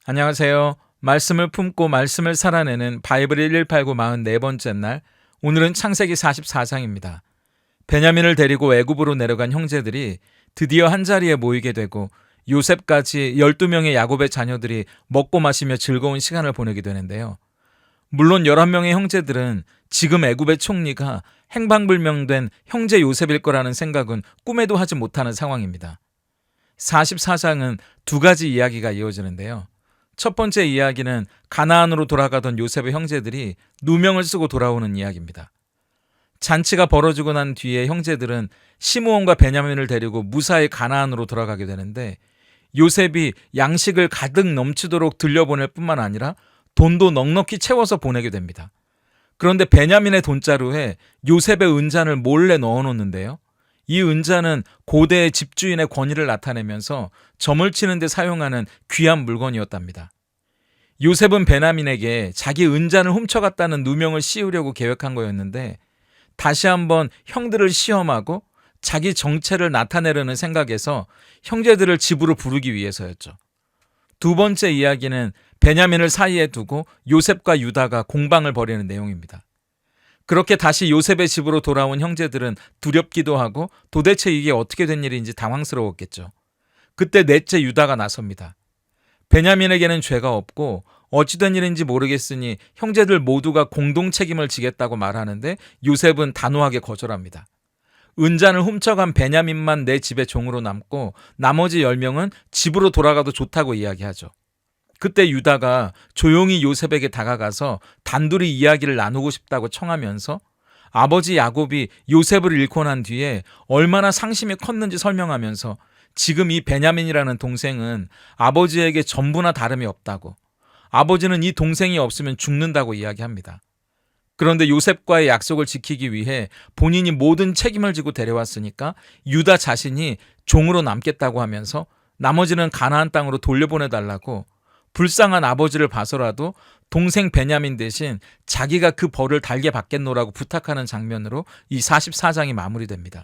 안녕하세요. 말씀을 품고 말씀을 살아내는 바이블 1189 44번째 날, 오늘은 창세기 44장입니다. 베냐민을 데리고 애굽으로 내려간 형제들이 드디어 한자리에 모이게 되고 요셉까지 12명의 야곱의 자녀들이 먹고 마시며 즐거운 시간을 보내게 되는데요. 물론 11명의 형제들은 지금 애굽의 총리가 행방불명된 형제 요셉일 거라는 생각은 꿈에도 하지 못하는 상황입니다. 44장은 두 가지 이야기가 이어지는데요. 첫 번째 이야기는 가나안으로 돌아가던 요셉의 형제들이 누명을 쓰고 돌아오는 이야기입니다. 잔치가 벌어지고 난 뒤에 형제들은 시므온과 베냐민을 데리고 무사히 가나안으로 돌아가게 되는데, 요셉이 양식을 가득 넘치도록 들려보낼 뿐만 아니라 돈도 넉넉히 채워서 보내게 됩니다. 그런데 베냐민의 돈자루에 요셉의 은잔을 몰래 넣어놓는데요. 이 은잔은 고대의 집주인의 권위를 나타내면서 점을 치는 데 사용하는 귀한 물건이었답니다. 요셉은 베냐민에게 자기 은잔을 훔쳐갔다는 누명을 씌우려고 계획한 거였는데, 다시 한번 형들을 시험하고 자기 정체를 나타내려는 생각에서 형제들을 집으로 부르기 위해서였죠. 두 번째 이야기는 베냐민을 사이에 두고 요셉과 유다가 공방을 벌이는 내용입니다. 그렇게 다시 요셉의 집으로 돌아온 형제들은 두렵기도 하고 도대체 이게 어떻게 된 일인지 당황스러웠겠죠. 그때 넷째 유다가 나섭니다. 베냐민에게는 죄가 없고 어찌된 일인지 모르겠으니 형제들 모두가 공동 책임을 지겠다고 말하는데, 요셉은 단호하게 거절합니다. 은잔을 훔쳐간 베냐민만 내 집에 종으로 남고 나머지 10명은 집으로 돌아가도 좋다고 이야기하죠. 그때 유다가 조용히 요셉에게 다가가서 단둘이 이야기를 나누고 싶다고 청하면서 아버지 야곱이 요셉을 잃고 난 뒤에 얼마나 상심이 컸는지 설명하면서 지금 이 베냐민이라는 동생은 아버지에게 전부나 다름이 없다고, 아버지는 이 동생이 없으면 죽는다고 이야기합니다. 그런데 요셉과의 약속을 지키기 위해 본인이 모든 책임을 지고 데려왔으니까 유다 자신이 종으로 남겠다고 하면서 나머지는 가나안 땅으로 돌려보내달라고, 불쌍한 아버지를 봐서라도 동생 베냐민 대신 자기가 그 벌을 달게 받겠노라고 부탁하는 장면으로 이 44장이 마무리됩니다.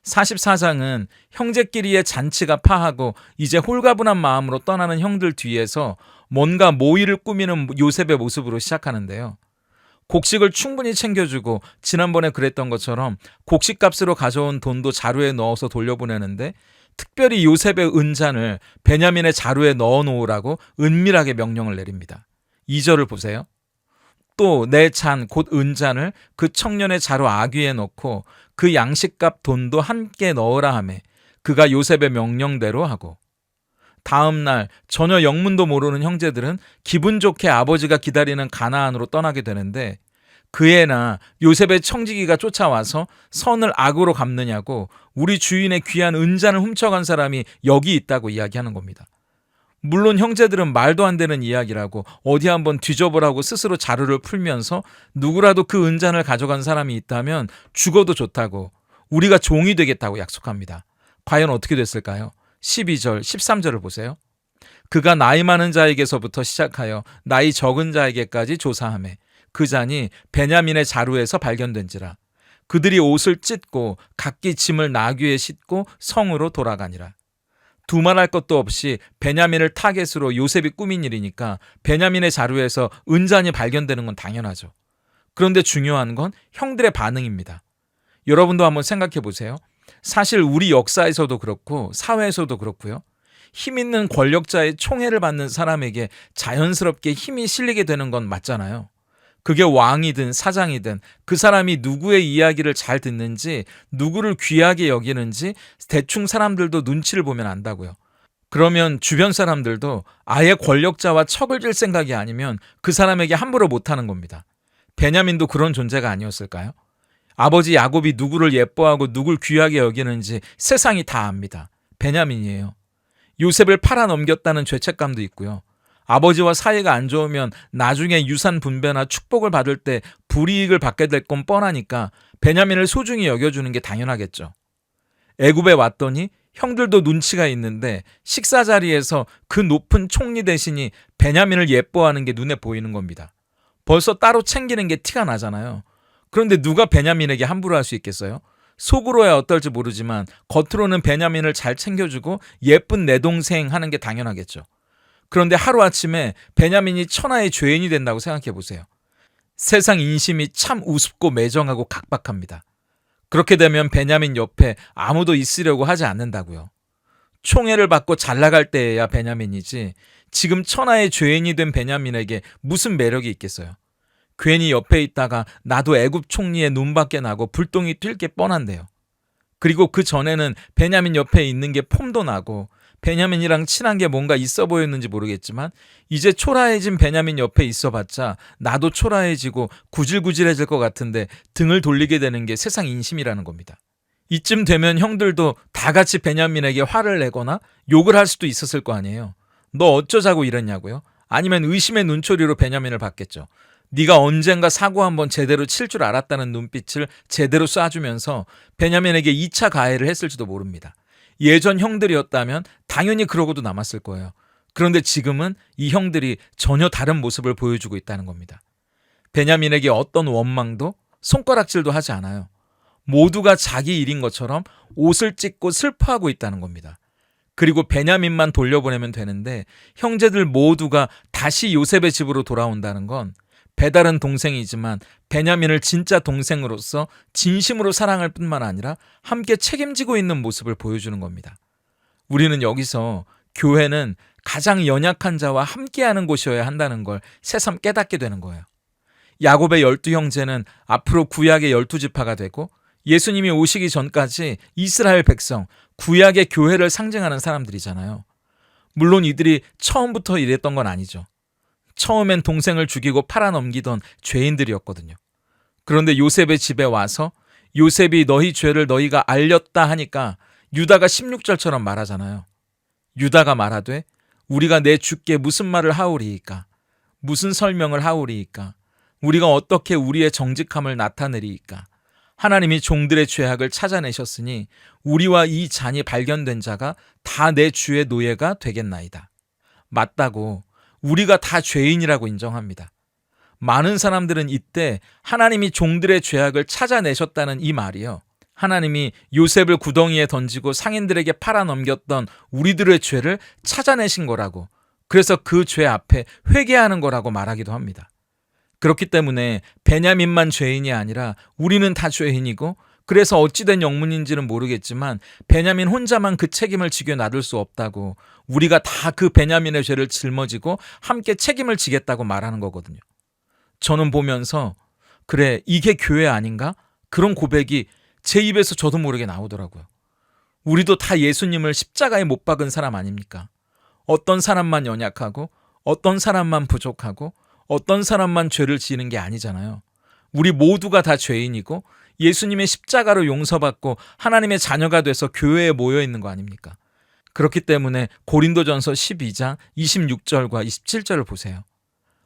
44장은 형제끼리의 잔치가 파하고 이제 홀가분한 마음으로 떠나는 형들 뒤에서 뭔가 모의를 꾸미는 요셉의 모습으로 시작하는데요. 곡식을 충분히 챙겨주고 지난번에 그랬던 것처럼 곡식값으로 가져온 돈도 자루에 넣어서 돌려보내는데, 특별히 요셉의 은잔을 베냐민의 자루에 넣어놓으라고 은밀하게 명령을 내립니다. 2절을 보세요. 또 내 잔 곧 은잔을 그 청년의 자루 아귀에 넣고 그 양식값 돈도 함께 넣으라 하매 그가 요셉의 명령대로 하고, 다음 날 전혀 영문도 모르는 형제들은 기분 좋게 아버지가 기다리는 가나안으로 떠나게 되는데, 그애나 요셉의 청지기가 쫓아와서 선을 악으로 갚느냐고 우리 주인의 귀한 은잔을 훔쳐간 사람이 여기 있다고 이야기하는 겁니다. 물론 형제들은 말도 안 되는 이야기라고 어디 한번 뒤져보라고 스스로 자루를 풀면서 누구라도 그 은잔을 가져간 사람이 있다면 죽어도 좋다고, 우리가 종이 되겠다고 약속합니다. 과연 어떻게 됐을까요? 12절, 13절을 보세요. 그가 나이 많은 자에게서부터 시작하여 나이 적은 자에게까지 조사하매 그 잔이 베냐민의 자루에서 발견된지라. 그들이 옷을 찢고 각기 짐을 나귀에 싣고 성으로 돌아가니라. 두말할 것도 없이 베냐민을 타겟으로 요셉이 꾸민 일이니까 베냐민의 자루에서 은잔이 발견되는 건 당연하죠. 그런데 중요한 건 형들의 반응입니다. 여러분도 한번 생각해 보세요. 사실 우리 역사에서도 그렇고 사회에서도 그렇고요. 힘 있는 권력자의 총애를 받는 사람에게 자연스럽게 힘이 실리게 되는 건 맞잖아요. 그게 왕이든 사장이든 그 사람이 누구의 이야기를 잘 듣는지, 누구를 귀하게 여기는지 대충 사람들도 눈치를 보면 안다고요. 그러면 주변 사람들도 아예 권력자와 척을 질 생각이 아니면 그 사람에게 함부로 못하는 겁니다. 베냐민도 그런 존재가 아니었을까요? 아버지 야곱이 누구를 예뻐하고 누굴 귀하게 여기는지 세상이 다 압니다. 베냐민이에요. 요셉을 팔아넘겼다는 죄책감도 있고요. 아버지와 사이가 안 좋으면 나중에 유산 분배나 축복을 받을 때 불이익을 받게 될 건 뻔하니까 베냐민을 소중히 여겨주는 게 당연하겠죠. 애굽에 왔더니 형들도 눈치가 있는데 식사 자리에서 그 높은 총리 대신이 베냐민을 예뻐하는 게 눈에 보이는 겁니다. 벌써 따로 챙기는 게 티가 나잖아요. 그런데 누가 베냐민에게 함부로 할 수 있겠어요? 속으로야 어떨지 모르지만 겉으로는 베냐민을 잘 챙겨주고 예쁜 내 동생 하는 게 당연하겠죠. 그런데 하루아침에 베냐민이 천하의 죄인이 된다고 생각해 보세요. 세상 인심이 참 우습고 매정하고 각박합니다. 그렇게 되면 베냐민 옆에 아무도 있으려고 하지 않는다고요. 총애를 받고 잘 나갈 때에야 베냐민이지 지금 천하의 죄인이 된 베냐민에게 무슨 매력이 있겠어요. 괜히 옆에 있다가 나도 애굽 총리의 눈밖에 나고 불똥이 튈 게 뻔한데요. 그리고 그 전에는 베냐민 옆에 있는 게 폼도 나고 베냐민이랑 친한 게 뭔가 있어 보였는지 모르겠지만 이제 초라해진 베냐민 옆에 있어봤자 나도 초라해지고 구질구질해질 것 같은데 등을 돌리게 되는 게 세상 인심이라는 겁니다. 이쯤 되면 형들도 다 같이 베냐민에게 화를 내거나 욕을 할 수도 있었을 거 아니에요. 너 어쩌자고 이랬냐고요? 아니면 의심의 눈초리로 베냐민을 봤겠죠. 네가 언젠가 사고 한번 제대로 칠 줄 알았다는 눈빛을 제대로 쏴주면서 베냐민에게 2차 가해를 했을지도 모릅니다. 예전 형들이었다면 당연히 그러고도 남았을 거예요. 그런데 지금은 이 형들이 전혀 다른 모습을 보여주고 있다는 겁니다. 베냐민에게 어떤 원망도 손가락질도 하지 않아요. 모두가 자기 일인 것처럼 옷을 찢고 슬퍼하고 있다는 겁니다. 그리고 베냐민만 돌려보내면 되는데 형제들 모두가 다시 요셉의 집으로 돌아온다는 건 배달은 동생이지만 베냐민을 진짜 동생으로서 진심으로 사랑할 뿐만 아니라 함께 책임지고 있는 모습을 보여주는 겁니다. 우리는 여기서 교회는 가장 연약한 자와 함께하는 곳이어야 한다는 걸 새삼 깨닫게 되는 거예요. 야곱의 12형제는 앞으로 구약의 12지파가 되고 예수님이 오시기 전까지 이스라엘 백성, 구약의 교회를 상징하는 사람들이잖아요. 물론 이들이 처음부터 이랬던 건 아니죠. 처음엔 동생을 죽이고 팔아넘기던 죄인들이었거든요. 그런데 요셉의 집에 와서 요셉이 너희 죄를 너희가 알렸다 하니까 유다가 16절처럼 말하잖아요. 유다가 말하되 우리가 내 주께 무슨 말을 하오리이까? 무슨 설명을 하오리이까? 우리가 어떻게 우리의 정직함을 나타내리이까? 하나님이 종들의 죄악을 찾아내셨으니 우리와 이 잔이 발견된 자가 다 내 주의 노예가 되겠나이다. 맞다고 우리가 다 죄인이라고 인정합니다. 많은 사람들은 이때 하나님이 종들의 죄악을 찾아내셨다는 이 말이요. 하나님이 요셉을 구덩이에 던지고 상인들에게 팔아넘겼던 우리들의 죄를 찾아내신 거라고, 그래서 그 죄 앞에 회개하는 거라고 말하기도 합니다. 그렇기 때문에 베냐민만 죄인이 아니라 우리는 다 죄인이고, 그래서 어찌된 영문인지는 모르겠지만 베냐민 혼자만 그 책임을 지게 놔둘 수 없다고, 우리가 다 그 베냐민의 죄를 짊어지고 함께 책임을 지겠다고 말하는 거거든요. 저는 보면서 그래, 이게 교회 아닌가? 그런 고백이 제 입에서 저도 모르게 나오더라고요. 우리도 다 예수님을 십자가에 못 박은 사람 아닙니까? 어떤 사람만 연약하고 어떤 사람만 부족하고 어떤 사람만 죄를 지는 게 아니잖아요. 우리 모두가 다 죄인이고 예수님의 십자가로 용서받고 하나님의 자녀가 돼서 교회에 모여 있는 거 아닙니까? 그렇기 때문에 고린도전서 12장 26절과 27절을 보세요.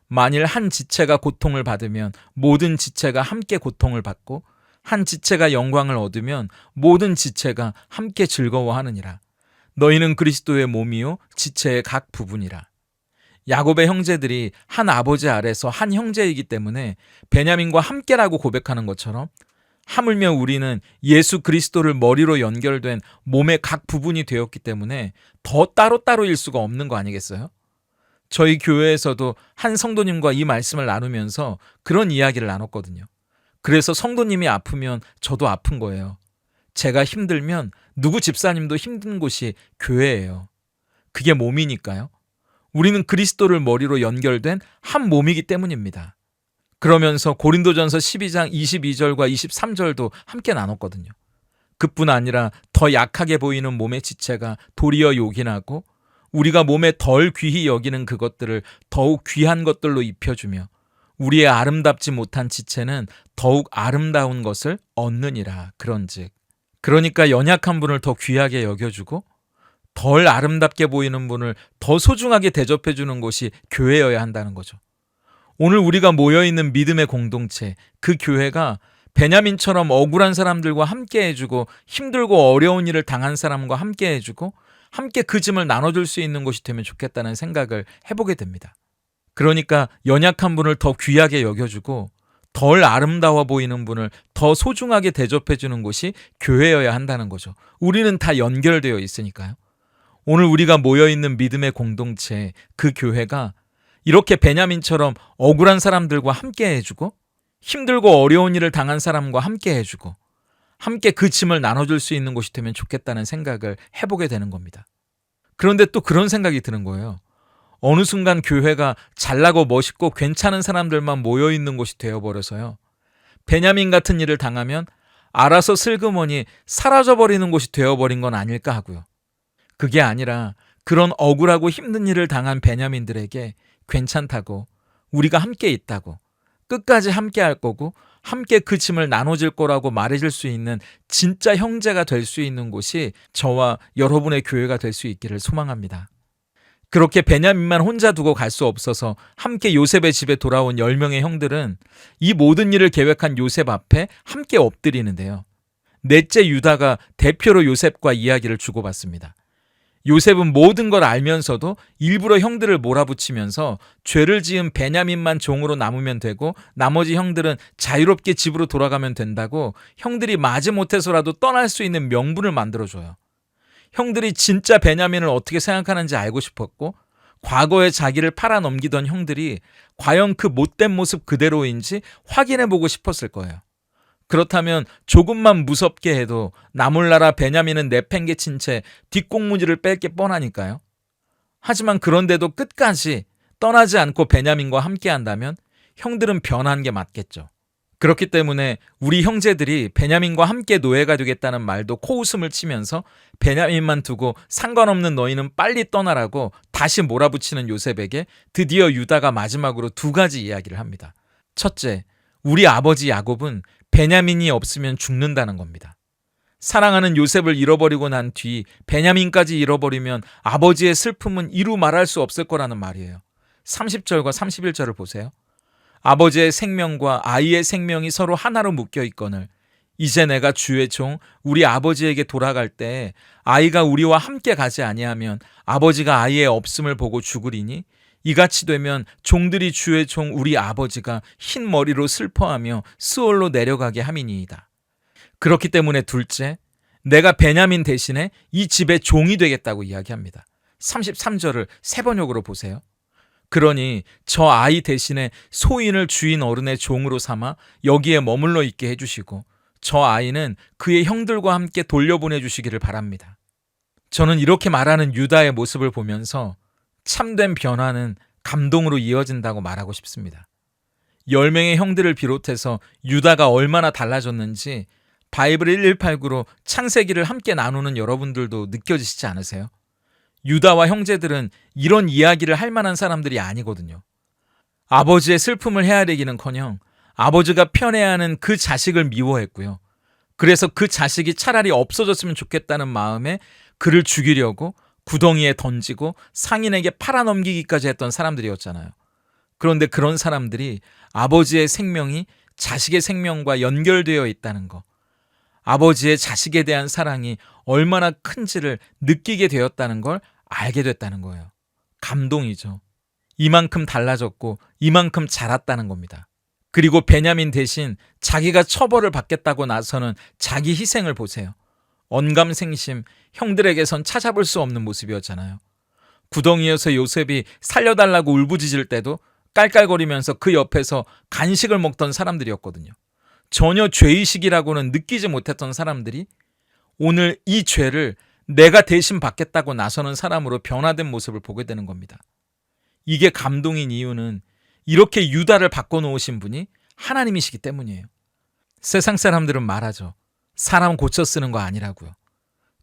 만일 한 지체가 고통을 받으면 모든 지체가 함께 고통을 받고 한 지체가 영광을 얻으면 모든 지체가 함께 즐거워하느니라. 너희는 그리스도의 몸이요 지체의 각 부분이라. 야곱의 형제들이 한 아버지 아래서 한 형제이기 때문에 베냐민과 함께라고 고백하는 것처럼 하물며 우리는 예수 그리스도를 머리로 연결된 몸의 각 부분이 되었기 때문에 더 따로따로일 수가 없는 거 아니겠어요? 저희 교회에서도 한 성도님과 이 말씀을 나누면서 그런 이야기를 나눴거든요. 그래서 성도님이 아프면 저도 아픈 거예요. 제가 힘들면 누구 집사님도 힘든 곳이 교회예요. 그게 몸이니까요. 우리는 그리스도를 머리로 연결된 한 몸이기 때문입니다. 그러면서 고린도전서 12장 22절과 23절도 함께 나눴거든요. 그뿐 아니라 더 약하게 보이는 몸의 지체가 도리어 요긴하고 우리가 몸에 덜 귀히 여기는 그것들을 더욱 귀한 것들로 입혀주며 우리의 아름답지 못한 지체는 더욱 아름다운 것을 얻느니라. 그런즉 그러니까 연약한 분을 더 귀하게 여겨주고 덜 아름답게 보이는 분을 더 소중하게 대접해주는 곳이 교회여야 한다는 거죠. 오늘 우리가 모여있는 믿음의 공동체, 그 교회가 베냐민처럼 억울한 사람들과 함께 해주고 힘들고 어려운 일을 당한 사람과 함께 해주고 함께 그 짐을 나눠줄 수 있는 곳이 되면 좋겠다는 생각을 해보게 됩니다. 그러니까 연약한 분을 더 귀하게 여겨주고 덜 아름다워 보이는 분을 더 소중하게 대접해주는 곳이 교회여야 한다는 거죠. 우리는 다 연결되어 있으니까요. 오늘 우리가 모여있는 믿음의 공동체, 그 교회가 이렇게 베냐민처럼 억울한 사람들과 함께 해주고 힘들고 어려운 일을 당한 사람과 함께 해주고 함께 그 짐을 나눠줄 수 있는 곳이 되면 좋겠다는 생각을 해보게 되는 겁니다. 그런데 또 그런 생각이 드는 거예요. 어느 순간 교회가 잘나고 멋있고 괜찮은 사람들만 모여있는 곳이 되어버려서요. 베냐민 같은 일을 당하면 알아서 슬그머니 사라져버리는 곳이 되어버린 건 아닐까 하고요. 그게 아니라 그런 억울하고 힘든 일을 당한 베냐민들에게 괜찮다고, 우리가 함께 있다고, 끝까지 함께 할 거고 함께 그 짐을 나눠질 거라고 말해줄 수 있는 진짜 형제가 될 수 있는 곳이 저와 여러분의 교회가 될 수 있기를 소망합니다. 그렇게 베냐민만 혼자 두고 갈 수 없어서 함께 요셉의 집에 돌아온 10명의 형들은 이 모든 일을 계획한 요셉 앞에 함께 엎드리는데요. 넷째 유다가 대표로 요셉과 이야기를 주고받습니다. 요셉은 모든 걸 알면서도 일부러 형들을 몰아붙이면서 죄를 지은 베냐민만 종으로 남으면 되고 나머지 형들은 자유롭게 집으로 돌아가면 된다고 형들이 마지못해서라도 떠날 수 있는 명분을 만들어줘요. 형들이 진짜 베냐민을 어떻게 생각하는지 알고 싶었고 과거에 자기를 팔아넘기던 형들이 과연 그 못된 모습 그대로인지 확인해보고 싶었을 거예요. 그렇다면 조금만 무섭게 해도 나몰라라 베냐민은 내팽개친 채 뒷공무지를 뺄 게 뻔하니까요. 하지만 그런데도 끝까지 떠나지 않고 베냐민과 함께 한다면 형들은 변한 게 맞겠죠. 그렇기 때문에 우리 형제들이 베냐민과 함께 노예가 되겠다는 말도 코웃음을 치면서 베냐민만 두고 상관없는 너희는 빨리 떠나라고 다시 몰아붙이는 요셉에게 드디어 유다가 마지막으로 2가지 이야기를 합니다. 첫째, 우리 아버지 야곱은 베냐민이 없으면 죽는다는 겁니다. 사랑하는 요셉을 잃어버리고 난 뒤 베냐민까지 잃어버리면 아버지의 슬픔은 이루 말할 수 없을 거라는 말이에요. 30절과 31절을 보세요. 아버지의 생명과 아이의 생명이 서로 하나로 묶여 있거늘 이제 내가 주의 종 우리 아버지에게 돌아갈 때 아이가 우리와 함께 가지 아니하면 아버지가 아이의 없음을 보고 죽으리니 이같이 되면 종들이 주의 종 우리 아버지가 흰 머리로 슬퍼하며 스올로 내려가게 함이니이다. 그렇기 때문에 둘째, 내가 베냐민 대신에 이 집의 종이 되겠다고 이야기합니다. 33절을 3번역으로 보세요. 그러니 저 아이 대신에 소인을 주인 어른의 종으로 삼아 여기에 머물러 있게 해주시고 저 아이는 그의 형들과 함께 돌려보내 주시기를 바랍니다. 저는 이렇게 말하는 유다의 모습을 보면서 참된 변화는 감동으로 이어진다고 말하고 싶습니다. 10명의 형들을 비롯해서 유다가 얼마나 달라졌는지 바이블 1189로 창세기를 함께 나누는 여러분들도 느껴지시지 않으세요? 유다와 형제들은 이런 이야기를 할 만한 사람들이 아니거든요. 아버지의 슬픔을 헤아리기는커녕 아버지가 편애하는 그 자식을 미워했고요. 그래서 그 자식이 차라리 없어졌으면 좋겠다는 마음에 그를 죽이려고 구덩이에 던지고 상인에게 팔아넘기기까지 했던 사람들이었잖아요. 그런데 그런 사람들이 아버지의 생명이 자식의 생명과 연결되어 있다는 거, 아버지의 자식에 대한 사랑이 얼마나 큰지를 느끼게 되었다는 걸 알게 됐다는 거예요. 감동이죠. 이만큼 달라졌고 이만큼 자랐다는 겁니다. 그리고 베냐민 대신 자기가 처벌을 받겠다고 나서는 자기 희생을 보세요. 언감생심, 형들에게선 찾아볼 수 없는 모습이었잖아요. 구덩이에서 요셉이 살려달라고 울부짖을 때도 깔깔거리면서 그 옆에서 간식을 먹던 사람들이었거든요. 전혀 죄의식이라고는 느끼지 못했던 사람들이 오늘 이 죄를 내가 대신 받겠다고 나서는 사람으로 변화된 모습을 보게 되는 겁니다. 이게 감동인 이유는 이렇게 유다를 바꿔놓으신 분이 하나님이시기 때문이에요. 세상 사람들은 말하죠. 사람 고쳐 쓰는 거 아니라고요.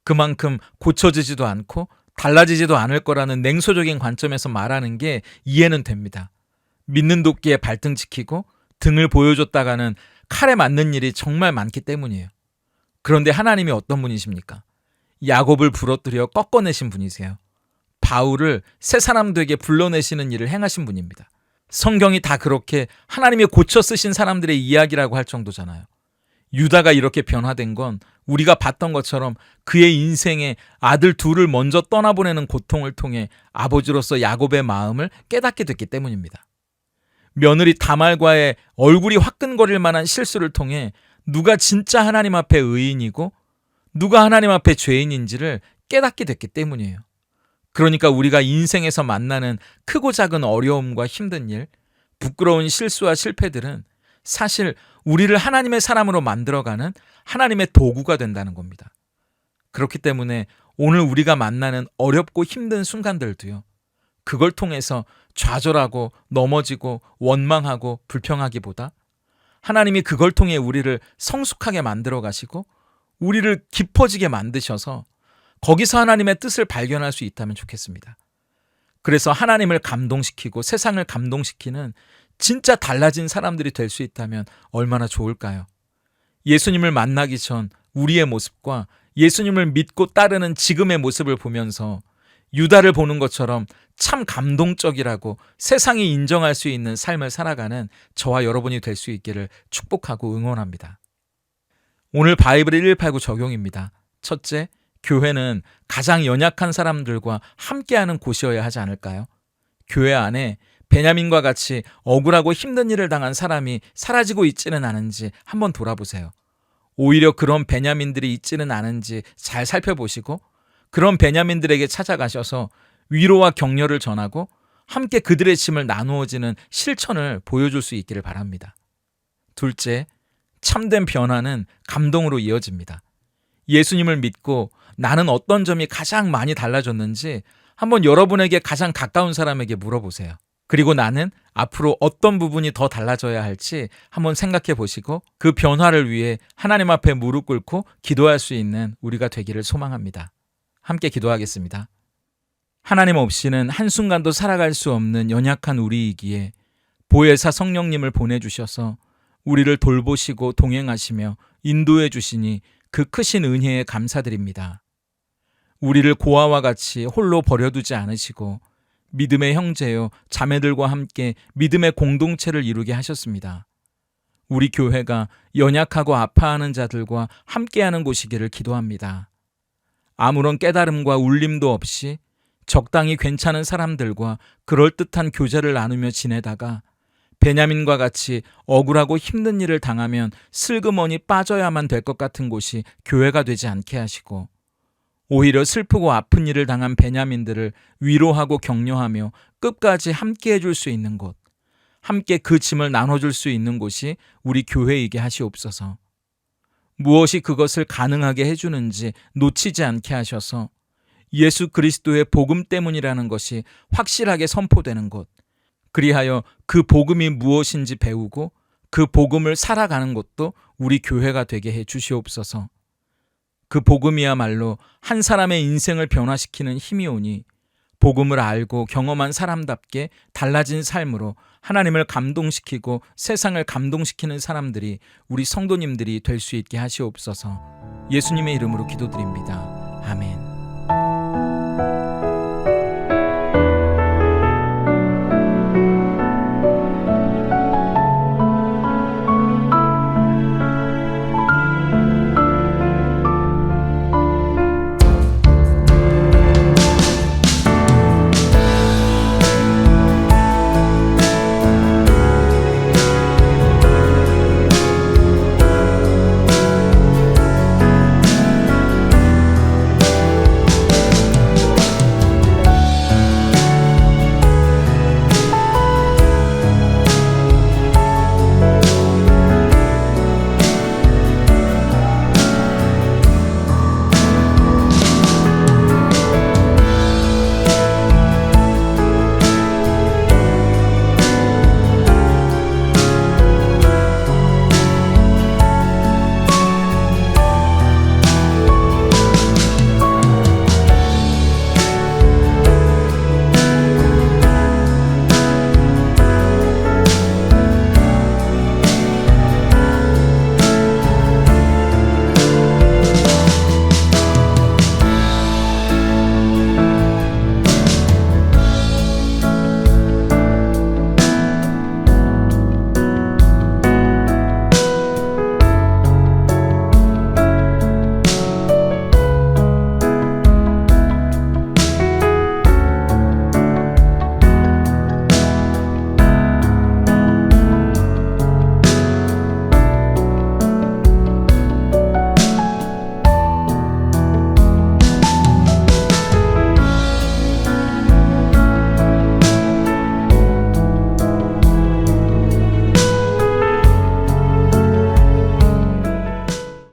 그만큼 고쳐지지도 않고 달라지지도 않을 거라는 냉소적인 관점에서 말하는 게 이해는 됩니다. 믿는 도끼에 발등 지키고 등을 보여줬다가는 칼에 맞는 일이 정말 많기 때문이에요. 그런데 하나님이 어떤 분이십니까? 야곱을 부러뜨려 꺾어내신 분이세요. 바울을 새 사람 되게 불러내시는 일을 행하신 분입니다. 성경이 다 그렇게 하나님이 고쳐 쓰신 사람들의 이야기라고 할 정도잖아요. 유다가 이렇게 변화된 건 우리가 봤던 것처럼 그의 인생에 아들 둘을 먼저 떠나보내는 고통을 통해 아버지로서 야곱의 마음을 깨닫게 됐기 때문입니다. 며느리 다말과의 얼굴이 화끈거릴 만한 실수를 통해 누가 진짜 하나님 앞에 의인이고 누가 하나님 앞에 죄인인지를 깨닫게 됐기 때문이에요. 그러니까 우리가 인생에서 만나는 크고 작은 어려움과 힘든 일, 부끄러운 실수와 실패들은 사실 우리를 하나님의 사람으로 만들어가는 하나님의 도구가 된다는 겁니다. 그렇기 때문에 오늘 우리가 만나는 어렵고 힘든 순간들도요, 그걸 통해서 좌절하고 넘어지고 원망하고 불평하기보다 하나님이 그걸 통해 우리를 성숙하게 만들어 가시고 우리를 깊어지게 만드셔서 거기서 하나님의 뜻을 발견할 수 있다면 좋겠습니다. 그래서 하나님을 감동시키고 세상을 감동시키는 진짜 달라진 사람들이 될 수 있다면 얼마나 좋을까요? 예수님을 만나기 전 우리의 모습과 예수님을 믿고 따르는 지금의 모습을 보면서 유다를 보는 것처럼 참 감동적이라고 세상이 인정할 수 있는 삶을 살아가는 저와 여러분이 될 수 있기를 축복하고 응원합니다. 오늘 바이블 1189 적용입니다. 첫째, 교회는 가장 연약한 사람들과 함께하는 곳이어야 하지 않을까요? 교회 안에 베냐민과 같이 억울하고 힘든 일을 당한 사람이 사라지고 있지는 않은지 한번 돌아보세요. 오히려 그런 베냐민들이 있지는 않은지 잘 살펴보시고 그런 베냐민들에게 찾아가셔서 위로와 격려를 전하고 함께 그들의 짐을 나누어지는 실천을 보여줄 수 있기를 바랍니다. 둘째, 참된 변화는 감동으로 이어집니다. 예수님을 믿고 나는 어떤 점이 가장 많이 달라졌는지 한번 여러분에게 가장 가까운 사람에게 물어보세요. 그리고 나는 앞으로 어떤 부분이 더 달라져야 할지 한번 생각해 보시고 그 변화를 위해 하나님 앞에 무릎 꿇고 기도할 수 있는 우리가 되기를 소망합니다. 함께 기도하겠습니다. 하나님 없이는 한순간도 살아갈 수 없는 연약한 우리이기에 보혜사 성령님을 보내주셔서 우리를 돌보시고 동행하시며 인도해 주시니 그 크신 은혜에 감사드립니다. 우리를 고아와 같이 홀로 버려두지 않으시고 믿음의 형제요 자매들과 함께 믿음의 공동체를 이루게 하셨습니다. 우리 교회가 연약하고 아파하는 자들과 함께하는 곳이기를 기도합니다. 아무런 깨달음과 울림도 없이 적당히 괜찮은 사람들과 그럴듯한 교제를 나누며 지내다가 베냐민과 같이 억울하고 힘든 일을 당하면 슬그머니 빠져야만 될 것 같은 곳이 교회가 되지 않게 하시고 오히려 슬프고 아픈 일을 당한 베냐민들을 위로하고 격려하며 끝까지 함께 해줄 수 있는 곳, 함께 그 짐을 나눠줄 수 있는 곳이 우리 교회이게 하시옵소서. 무엇이 그것을 가능하게 해주는지 놓치지 않게 하셔서 예수 그리스도의 복음 때문이라는 것이 확실하게 선포되는 곳, 그리하여 그 복음이 무엇인지 배우고 그 복음을 살아가는 것도 우리 교회가 되게 해 주시옵소서. 그 복음이야말로 한 사람의 인생을 변화시키는 힘이 오니 복음을 알고 경험한 사람답게 달라진 삶으로 하나님을 감동시키고 세상을 감동시키는 사람들이 우리 성도님들이 될 수 있게 하시옵소서. 예수님의 이름으로 기도드립니다. 아멘.